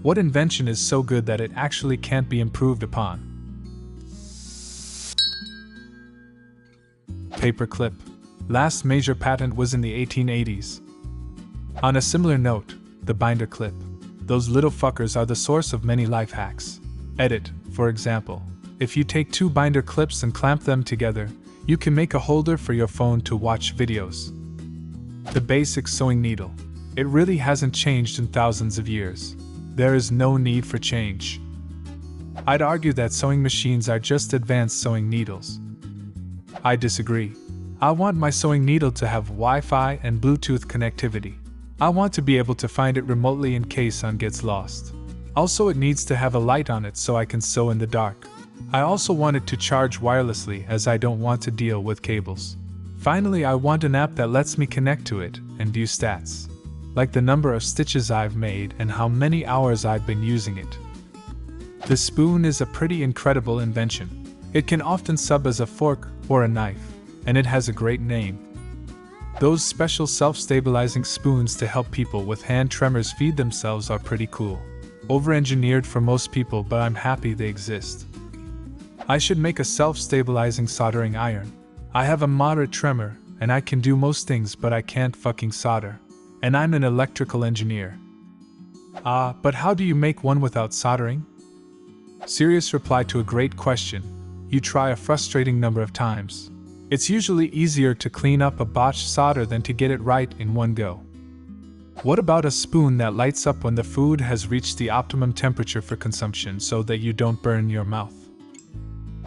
What invention is so good that it actually can't be improved upon? Paperclip. Last major patent was in the 1880s. On a similar note, the binder clip. Those little fuckers are the source of many life hacks. Edit, for example. If you take two binder clips and clamp them together, you can make a holder for your phone to watch videos. The basic sewing needle. It really hasn't changed in thousands of years. There is no need for change. I'd argue that sewing machines are just advanced sewing needles. I disagree. I want my sewing needle to have Wi-Fi and Bluetooth connectivity. I want to be able to find it remotely in case one gets lost. Also, it needs to have a light on it so I can sew in the dark. I also want it to charge wirelessly as I don't want to deal with cables. Finally, I want an app that lets me connect to it and view stats, like the number of stitches I've made and how many hours I've been using it. The spoon is a pretty incredible invention. It can often sub as a fork or a knife, and it has a great name. Those special self-stabilizing spoons to help people with hand tremors feed themselves are pretty cool. Over-engineered for most people, but I'm happy they exist. I should make a self-stabilizing soldering iron. I have a moderate tremor, and I can do most things, but I can't fucking solder. And I'm an electrical engineer. But how do you make one without soldering? Serious reply to a great question. You try a frustrating number of times. It's usually easier to clean up a botched solder than to get it right in one go. What about a spoon that lights up when the food has reached the optimum temperature for consumption so that you don't burn your mouth?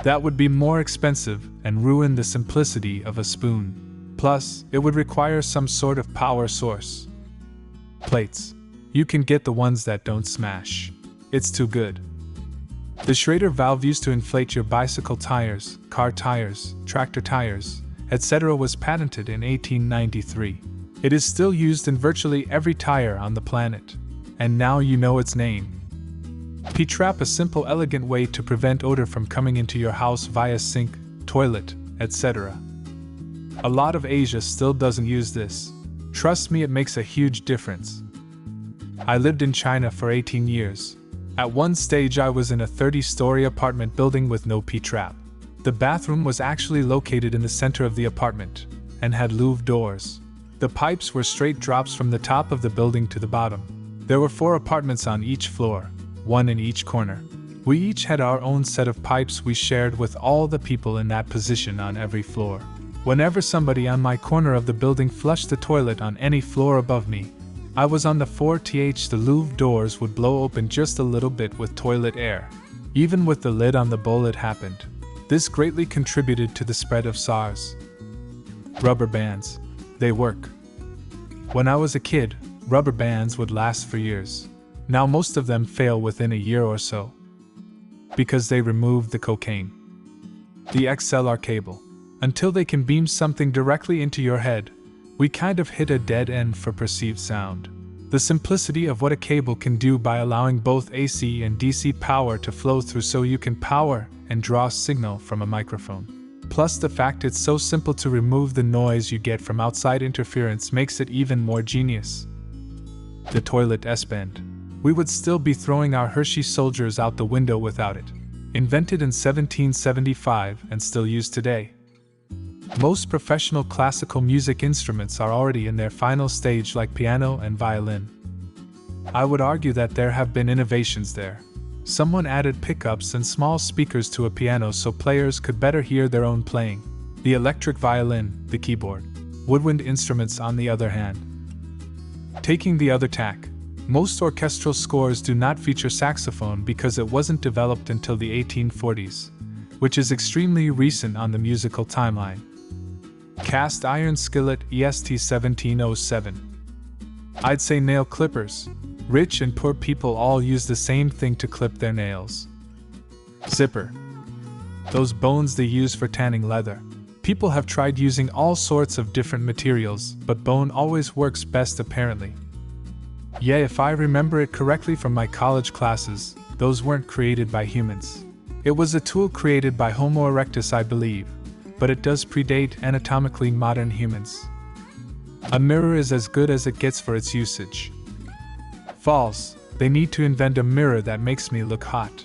That would be more expensive and ruin the simplicity of a spoon. Plus, it would require some sort of power source. Plates. You can get the ones that don't smash. It's too good. The Schrader valve used to inflate your bicycle tires, car tires, tractor tires, etc. was patented in 1893. It is still used in virtually every tire on the planet. And now you know its name. P-trap, a simple, elegant way to prevent odor from coming into your house via sink, toilet, etc. A lot of Asia still doesn't use this. Trust me, it makes a huge difference. I lived in China for 18 years. At one stage I was in a 30-story apartment building with no P-trap. The bathroom was actually located in the center of the apartment, and had louvre doors. The pipes were straight drops from the top of the building to the bottom. There were 4 apartments on each floor, 1 in each corner. We each had our own set of pipes we shared with all the people in that position on every floor. Whenever somebody on my corner of the building flushed the toilet on any floor above me, I was on the 4th, the louvre doors would blow open just a little bit with toilet air. Even with the lid on the bowl it happened. This greatly contributed to the spread of SARS. Rubber bands. They work. When I was a kid, rubber bands would last for years. Now most of them fail within a year or so. Because they removed the cocaine. The XLR cable. Until they can beam something directly into your head, we kind of hit a dead end for perceived sound. The simplicity of what a cable can do by allowing both AC and DC power to flow through so you can power and draw signal from a microphone. Plus the fact it's so simple to remove the noise you get from outside interference makes it even more genius. The toilet S-bend. We would still be throwing our Hershey Soldiers out the window without it. Invented in 1775 and still used today. Most professional classical music instruments are already in their final stage like piano and violin. I would argue that there have been innovations there. Someone added pickups and small speakers to a piano so players could better hear their own playing. The electric violin, the keyboard. Woodwind instruments on the other hand. Taking the other tack. Most orchestral scores do not feature saxophone because it wasn't developed until the 1840s, which is extremely recent on the musical timeline. Cast iron skillet EST 1707. I'd say nail clippers. Rich and poor people all use the same thing to clip their nails. Zipper. Those bones they use for tanning leather. People have tried using all sorts of different materials, but bone always works best apparently. Yeah, if I remember it correctly from my college classes, those weren't created by humans. It was a tool created by Homo erectus, I believe, but it does predate anatomically modern humans. A mirror is as good as it gets for its usage. False. They need to invent a mirror that makes me look hot.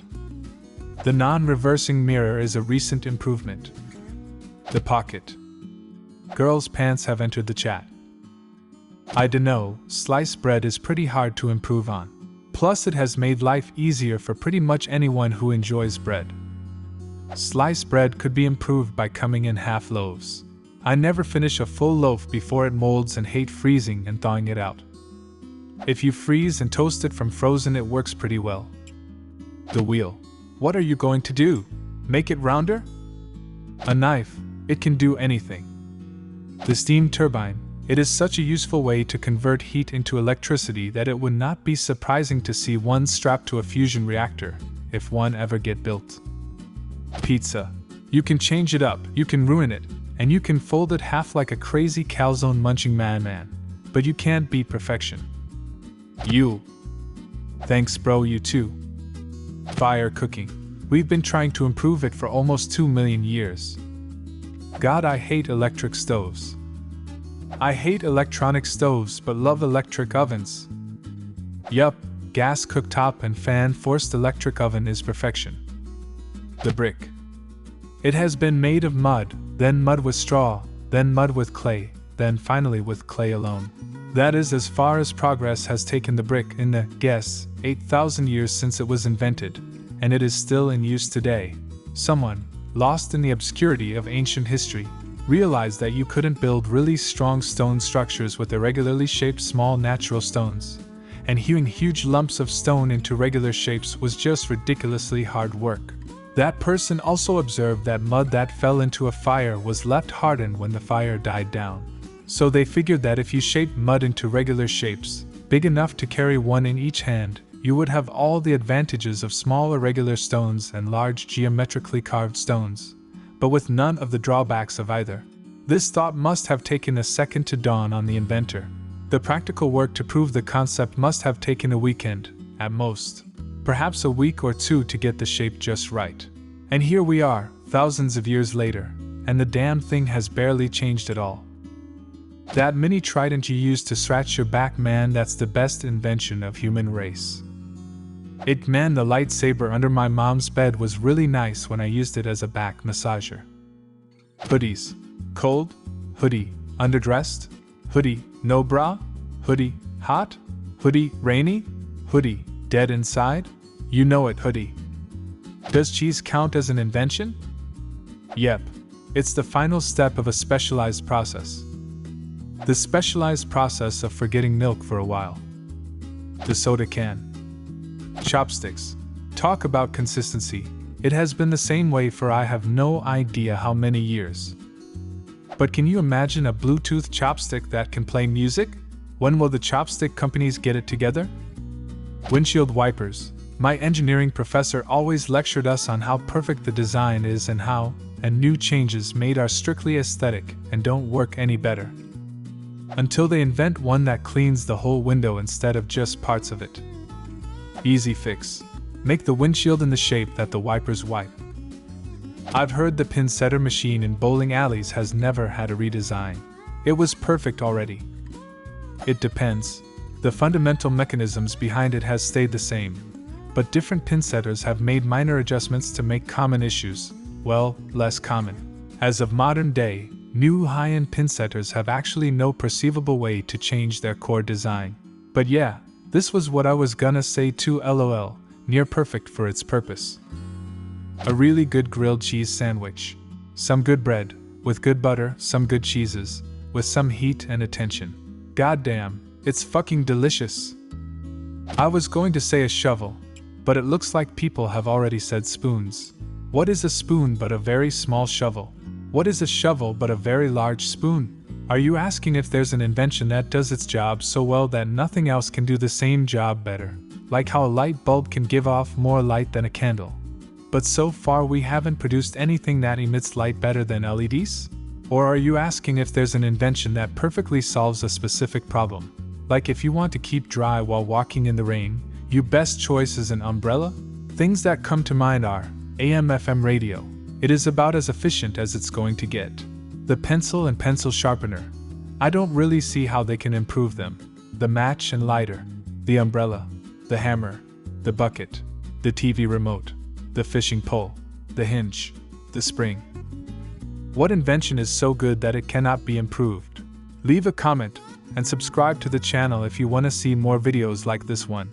The non-reversing mirror is a recent improvement. The pocket. Girls' pants have entered the chat. I dunno, sliced bread is pretty hard to improve on. Plus it has made life easier for pretty much anyone who enjoys bread. Sliced bread could be improved by coming in half loaves. I never finish a full loaf before it molds and hate freezing and thawing it out. If you freeze and toast it from frozen, it works pretty well. The wheel. What are you going to do? Make it rounder? A knife. It can do anything. The steam turbine. It is such a useful way to convert heat into electricity that it would not be surprising to see one strapped to a fusion reactor, if one ever get built. Pizza. You can change it up, you can ruin it, and you can fold it half like a crazy calzone munching man, but you can't beat perfection. You. Thanks bro, you too. Fire cooking. We've been trying to improve it for almost 2 million years. God, I hate electric stoves. I hate electronic stoves but love electric ovens. Yup, gas cooktop and fan-forced electric oven is perfection. The brick. It has been made of mud, then mud with straw, then mud with clay, then finally with clay alone. That is as far as progress has taken the brick in the, guess, 8,000 years since it was invented, and it is still in use today. Someone, lost in the obscurity of ancient history, realized that you couldn't build really strong stone structures with irregularly shaped small natural stones, and hewing huge lumps of stone into regular shapes was just ridiculously hard work. That person also observed that mud that fell into a fire was left hardened when the fire died down. So they figured that if you shaped mud into regular shapes, big enough to carry one in each hand, you would have all the advantages of small irregular stones and large geometrically carved stones, but with none of the drawbacks of either. This thought must have taken a second to dawn on the inventor. The practical work to prove the concept must have taken a weekend, at most. Perhaps a week or two to get the shape just right. And here we are, thousands of years later, and the damn thing has barely changed at all. That mini trident you use to scratch your back, man, that's the best invention of human race. Man, the lightsaber under my mom's bed was really nice when I used it as a back massager. Hoodies. Cold? Hoodie. Underdressed? Hoodie. No bra? Hoodie. Hot? Hoodie. Rainy? Hoodie. Dead inside? You know it, hoodie. Does cheese count as an invention? Yep. It's the final step of a specialized process. The specialized process of forgetting milk for a while. The soda can. Chopsticks. Talk about consistency. It has been the same way for I have no idea how many years. But can you imagine a Bluetooth chopstick that can play music? When will the chopstick companies get it together? Windshield wipers. My engineering professor always lectured us on how perfect the design is and how, and new changes made are strictly aesthetic and don't work any better. Until they invent one that cleans the whole window instead of just parts of it. Easy fix. Make the windshield in the shape that the wipers wipe. I've heard the pin setter machine in bowling alleys has never had a redesign. It was perfect already. It depends. The fundamental mechanisms behind it has stayed the same, but different pin setters have made minor adjustments to make common issues, well, less common. As of modern day, new high-end pin setters have actually no perceivable way to change their core design. But yeah, this was what I was gonna say too, lol, near perfect for its purpose. A really good grilled cheese sandwich. Some good bread, with good butter, some good cheeses, with some heat and attention. Goddamn, it's fucking delicious. I was going to say a shovel, but it looks like people have already said spoons. What is a spoon but a very small shovel? What is a shovel but a very large spoon? Are you asking if there's an invention that does its job so well that nothing else can do the same job better? Like how a light bulb can give off more light than a candle. But so far we haven't produced anything that emits light better than LEDs? Or are you asking if there's an invention that perfectly solves a specific problem? Like if you want to keep dry while walking in the rain, your best choice is an umbrella? Things that come to mind are AM/FM radio. It is about as efficient as it's going to get. The pencil and pencil sharpener. I don't really see how they can improve them. The match and lighter. The umbrella. the hammer, the bucket, the TV remote, the fishing pole, the hinge, the spring. What invention is so good that it cannot be improved? Leave a comment and subscribe to the channel if you want to see more videos like this one.